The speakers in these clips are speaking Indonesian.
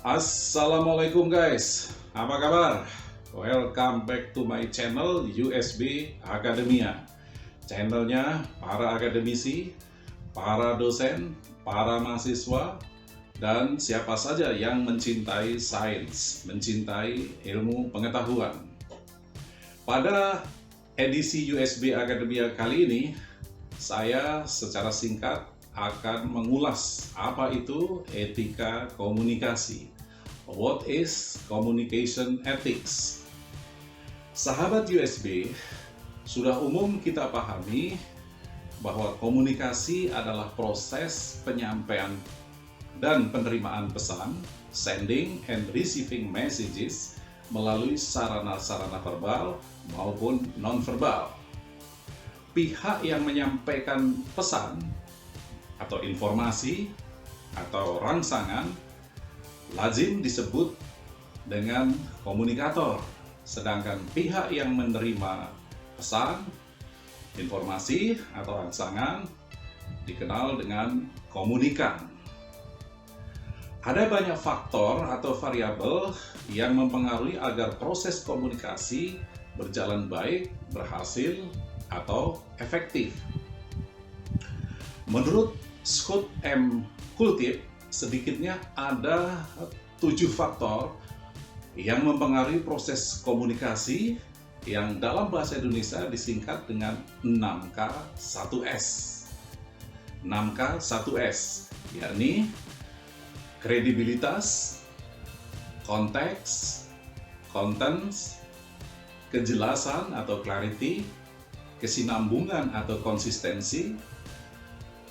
Assalamualaikum guys, apa kabar? Welcome back to my channel USB Academia. Channelnya para akademisi, para dosen, para mahasiswa, dan siapa saja yang mencintai sains, mencintai ilmu pengetahuan. Pada edisi USB Academia kali ini, saya secara singkat akan mengulas apa itu etika komunikasi. What is communication ethics? Sahabat USB, sudah umum kita pahami bahwa komunikasi adalah proses penyampaian dan penerimaan pesan, sending and receiving messages, melalui sarana-sarana verbal maupun non-verbal. Pihak yang menyampaikan pesan atau informasi atau rangsangan lazim disebut dengan komunikator, sedangkan pihak yang menerima pesan, informasi atau rangsangan dikenal dengan komunikan. Ada banyak faktor atau variabel yang mempengaruhi agar proses komunikasi berjalan baik, berhasil, atau efektif. Menurut Scott M. Kultip, sedikitnya ada 7 faktor yang mempengaruhi proses komunikasi yang dalam bahasa Indonesia disingkat dengan 6K1S. 6K1S, yakni kredibilitas, konteks, contents, kejelasan atau clarity, kesinambungan atau konsistensi,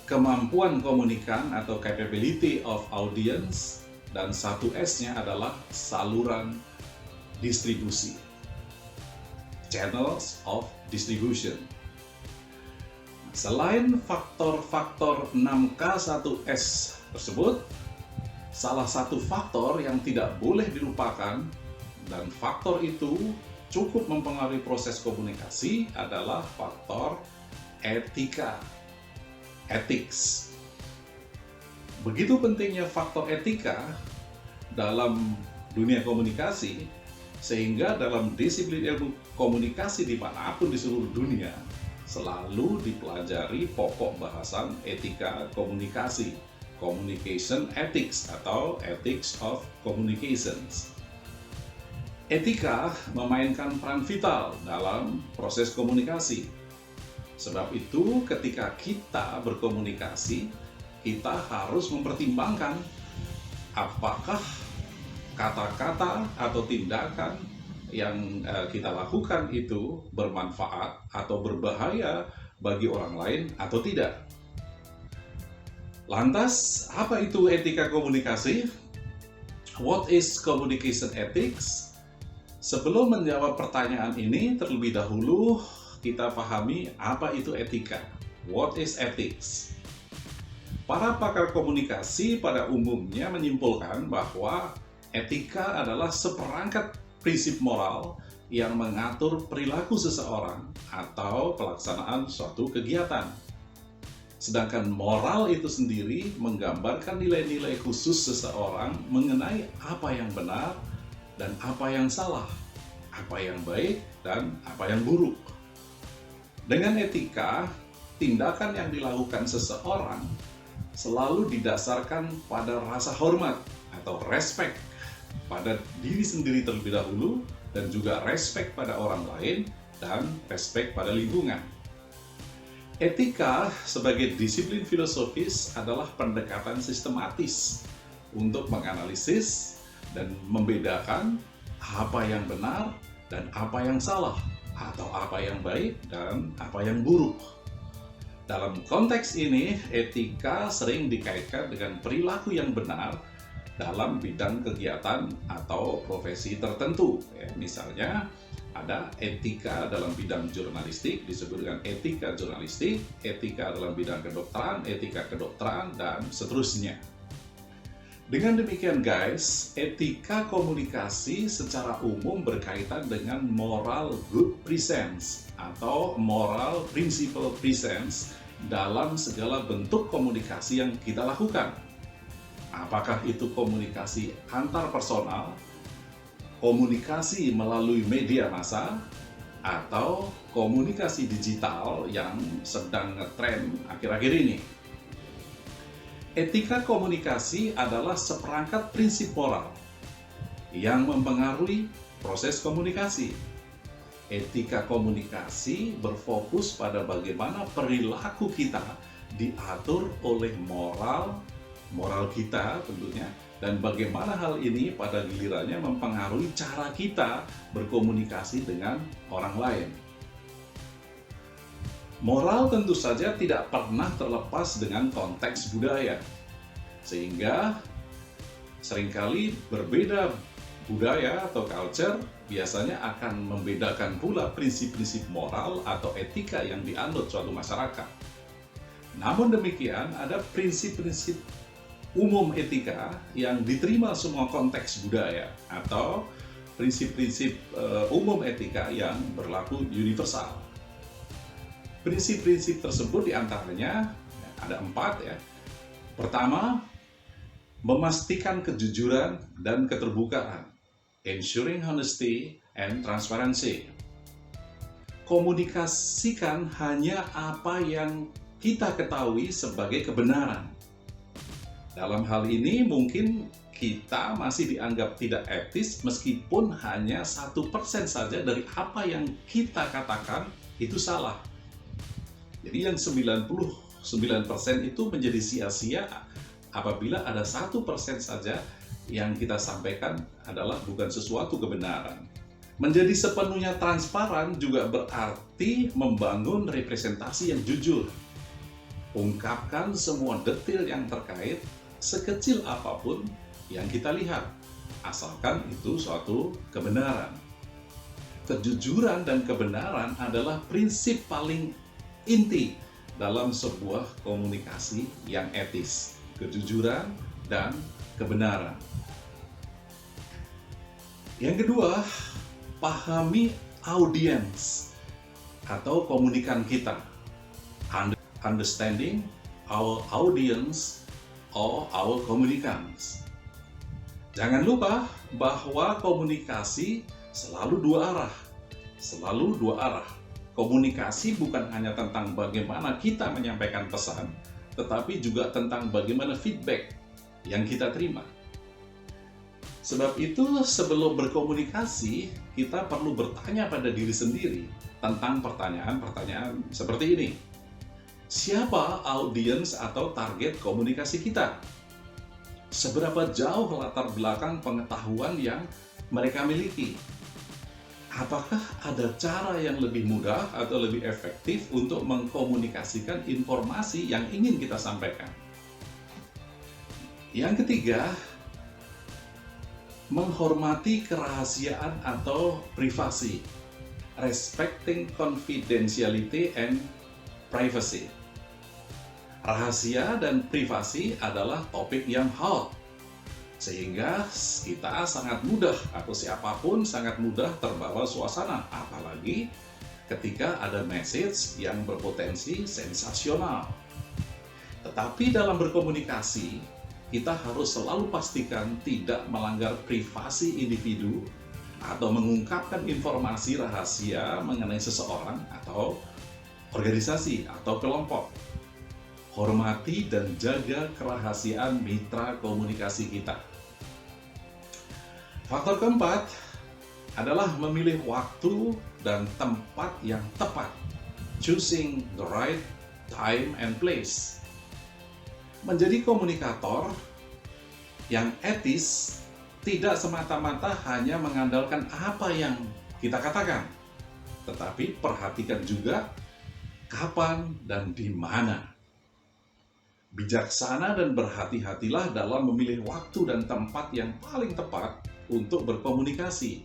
kemampuan komunikan atau capability of audience, dan 1S-nya adalah saluran distribusi, channels of distribution. Selain faktor-faktor 6K1S tersebut, salah satu faktor yang tidak boleh dilupakan dan faktor itu cukup mempengaruhi proses komunikasi adalah faktor etika. Ethics. Begitu pentingnya faktor etika dalam dunia komunikasi, sehingga dalam disiplin ilmu komunikasi dimanapun di seluruh dunia selalu dipelajari pokok bahasan etika komunikasi, communication ethics atau ethics of communications. Etika memainkan peran vital dalam proses komunikasi. Sebab itu, ketika kita berkomunikasi, kita harus mempertimbangkan apakah kata-kata atau tindakan yang kita lakukan itu bermanfaat atau berbahaya bagi orang lain atau tidak. Lantas, apa itu etika komunikasi? What is communication ethics? Sebelum menjawab pertanyaan ini, terlebih dahulu kita pahami apa itu etika. What is ethics? Para pakar komunikasi pada umumnya menyimpulkan bahwa etika adalah seperangkat prinsip moral yang mengatur perilaku seseorang atau pelaksanaan suatu kegiatan. Sedangkan moral itu sendiri menggambarkan nilai-nilai khusus seseorang mengenai apa yang benar dan apa yang salah, apa yang baik dan apa yang buruk. Dengan etika, tindakan yang dilakukan seseorang selalu didasarkan pada rasa hormat atau respect pada diri sendiri terlebih dahulu, dan juga respect pada orang lain dan respect pada lingkungan. Etika sebagai disiplin filosofis adalah pendekatan sistematis untuk menganalisis dan membedakan apa yang benar dan apa yang salah, atau apa yang baik dan apa yang buruk. Dalam konteks ini, etika sering dikaitkan dengan perilaku yang benar dalam bidang kegiatan atau profesi tertentu. Misalnya, ada etika dalam bidang jurnalistik, disebut dengan etika jurnalistik, etika dalam bidang kedokteran, etika kedokteran, dan seterusnya. Dengan demikian guys, etika komunikasi secara umum berkaitan dengan moral good presence atau moral principle presence dalam segala bentuk komunikasi yang kita lakukan. Apakah itu komunikasi antar personal, komunikasi melalui media massa, atau komunikasi digital yang sedang ngetren akhir-akhir ini. Etika komunikasi adalah seperangkat prinsip moral yang mempengaruhi proses komunikasi. Etika komunikasi berfokus pada bagaimana perilaku kita diatur oleh moral kita tentunya, dan bagaimana hal ini pada gilirannya mempengaruhi cara kita berkomunikasi dengan orang lain. Moral tentu saja tidak pernah terlepas dengan konteks budaya, sehingga seringkali berbeda budaya atau culture biasanya akan membedakan pula prinsip-prinsip moral atau etika yang dianut suatu masyarakat. Namun demikian, ada prinsip-prinsip umum etika yang diterima semua konteks budaya atau prinsip-prinsip umum etika yang berlaku universal. Prinsip-prinsip tersebut diantaranya ada 4 ya. Pertama, memastikan kejujuran dan keterbukaan, ensuring honesty and transparency. Komunikasikan hanya apa yang kita ketahui sebagai kebenaran. Dalam hal ini mungkin kita masih dianggap tidak etis meskipun hanya 1% saja dari apa yang kita katakan itu salah. Jadi yang 99% itu menjadi sia-sia apabila ada 1% saja yang kita sampaikan adalah bukan sesuatu kebenaran. Menjadi sepenuhnya transparan juga berarti membangun representasi yang jujur. Ungkapkan semua detail yang terkait sekecil apapun yang kita lihat, asalkan itu suatu kebenaran. Kejujuran dan kebenaran adalah prinsip paling inti dalam sebuah komunikasi yang etis. Kejujuran dan kebenaran. Yang kedua, pahami audiens atau komunikan kita. Understanding our audience or our communicants. Jangan lupa bahwa komunikasi selalu dua arah. Komunikasi bukan hanya tentang bagaimana kita menyampaikan pesan, tetapi juga tentang bagaimana feedback yang kita terima. Sebab itu, sebelum berkomunikasi, kita perlu bertanya pada diri sendiri tentang pertanyaan-pertanyaan seperti ini. Siapa audiens atau target komunikasi kita? Seberapa jauh latar belakang pengetahuan yang mereka miliki? Apakah ada cara yang lebih mudah atau lebih efektif untuk mengkomunikasikan informasi yang ingin kita sampaikan? Yang ketiga, menghormati kerahasiaan atau privasi, respecting confidentiality and privacy. Rahasia dan privasi adalah topik yang hot, sehingga kita sangat mudah atau siapapun sangat mudah terbawa suasana, apalagi ketika ada message yang berpotensi sensasional. Tetapi dalam berkomunikasi, kita harus selalu pastikan tidak melanggar privasi individu atau mengungkapkan informasi rahasia mengenai seseorang atau organisasi atau kelompok. Hormati dan jaga kerahasiaan mitra komunikasi kita. Faktor keempat adalah memilih waktu dan tempat yang tepat. Choosing the right time and place. Menjadi komunikator yang etis tidak semata-mata hanya mengandalkan apa yang kita katakan, tetapi perhatikan juga kapan dan di mana. Bijaksana dan berhati-hatilah dalam memilih waktu dan tempat yang paling tepat untuk berkomunikasi.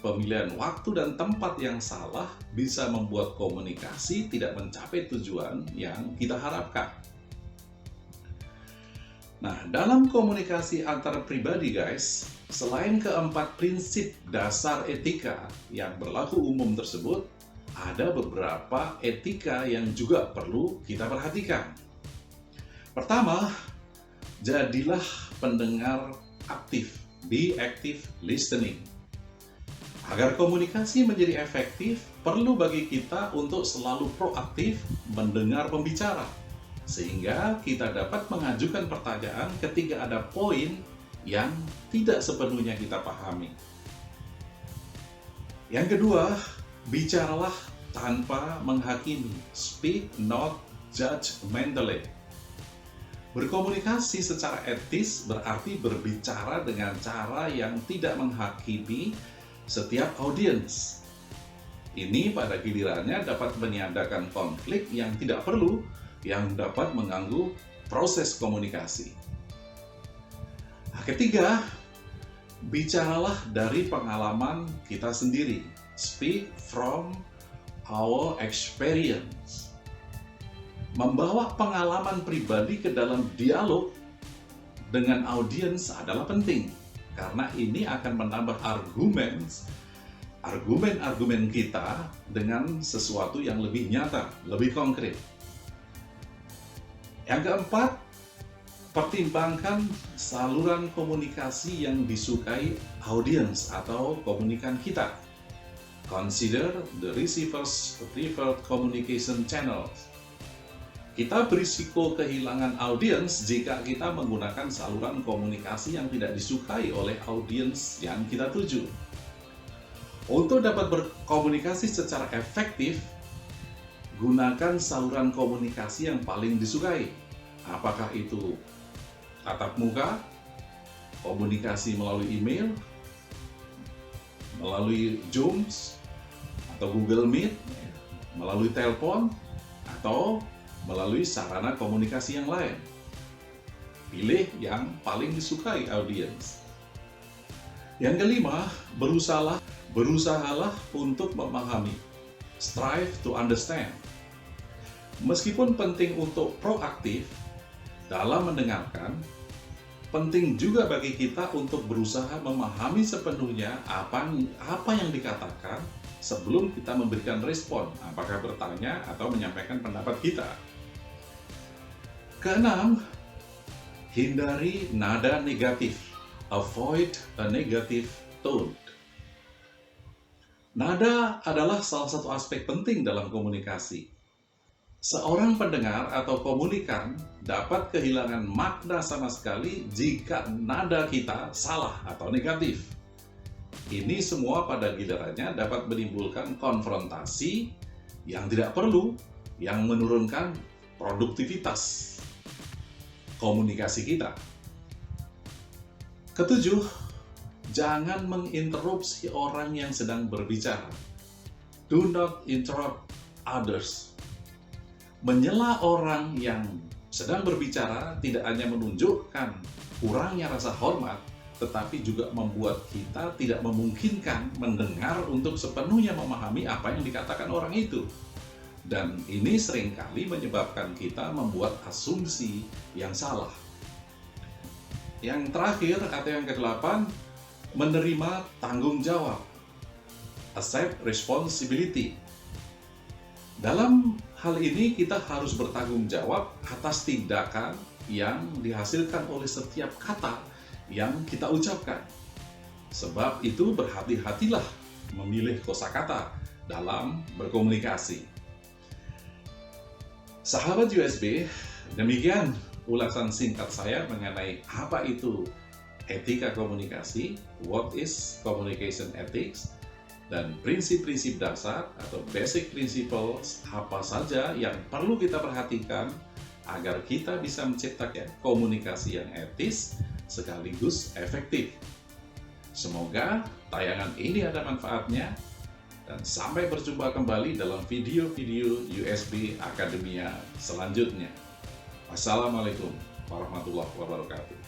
Pemilihan waktu dan tempat yang salah bisa membuat komunikasi tidak mencapai tujuan yang kita harapkan. Nah, dalam komunikasi antar pribadi guys, selain keempat prinsip dasar etika yang berlaku umum tersebut, ada beberapa etika yang juga perlu kita perhatikan. Pertama, Jadilah pendengar aktif, be active listening. Agar komunikasi menjadi efektif, perlu bagi kita untuk selalu proaktif mendengar pembicara, sehingga kita dapat mengajukan pertanyaan ketika ada poin yang tidak sepenuhnya kita pahami. Yang kedua, bicaralah tanpa menghakimi. Speak not judgmentally. Berkomunikasi secara etis berarti berbicara dengan cara yang tidak menghakimi setiap audiens. Ini pada gilirannya dapat meniadakan konflik yang tidak perlu, yang dapat mengganggu proses komunikasi. Ketiga, bicaralah dari pengalaman kita sendiri. Speak from our experience. Membawa pengalaman pribadi ke dalam dialog dengan audiens adalah penting, karena ini akan menambah argumen kita dengan sesuatu yang lebih nyata, lebih konkret. Yang keempat, pertimbangkan saluran komunikasi yang disukai audiens atau komunikan kita. Consider the receiver's preferred communication channels. Kita berisiko kehilangan audiens jika kita menggunakan saluran komunikasi yang tidak disukai oleh audiens yang kita tuju. Untuk dapat berkomunikasi secara efektif, gunakan saluran komunikasi yang paling disukai. Apakah itu tatap muka, komunikasi melalui email, melalui Zoom, atau Google Meet, melalui telepon, atau melalui sarana komunikasi yang lain. Pilih yang paling disukai audiens. Yang kelima, berusahalah untuk memahami. Strive to understand. Meskipun penting untuk proaktif dalam mendengarkan, penting juga bagi kita untuk berusaha memahami sepenuhnya apa yang dikatakan sebelum kita memberikan respon, apakah bertanya atau menyampaikan pendapat kita. Keenam, hindari nada negatif. Avoid a negative tone. Nada adalah salah satu aspek penting dalam komunikasi. Seorang pendengar atau komunikan dapat kehilangan makna sama sekali jika nada kita salah atau negatif. Ini semua pada gilirannya dapat menimbulkan konfrontasi yang tidak perlu, yang menurunkan produktivitas komunikasi kita. Ketujuh, jangan menginterupsi orang yang sedang berbicara. Do not interrupt others. Menyela orang yang sedang berbicara tidak hanya menunjukkan kurangnya rasa hormat, tetapi juga membuat kita tidak memungkinkan mendengar untuk sepenuhnya memahami apa yang dikatakan orang itu. Dan ini seringkali menyebabkan kita membuat asumsi yang salah. Yang terakhir atau yang ke-8, menerima tanggung jawab. Accept responsibility. Dalam hal ini kita harus bertanggung jawab atas tindakan yang dihasilkan oleh setiap kata yang kita ucapkan. Sebab itu berhati-hatilah memilih kosakata dalam berkomunikasi. Sahabat USB, demikian ulasan singkat saya mengenai apa itu etika komunikasi, what is communication ethics, dan prinsip-prinsip dasar atau basic principles apa saja yang perlu kita perhatikan agar kita bisa menciptakan komunikasi yang etis sekaligus efektif. Semoga tayangan ini ada manfaatnya, dan sampai berjumpa kembali dalam video-video USB Akademia selanjutnya. Wassalamualaikum warahmatullahi wabarakatuh.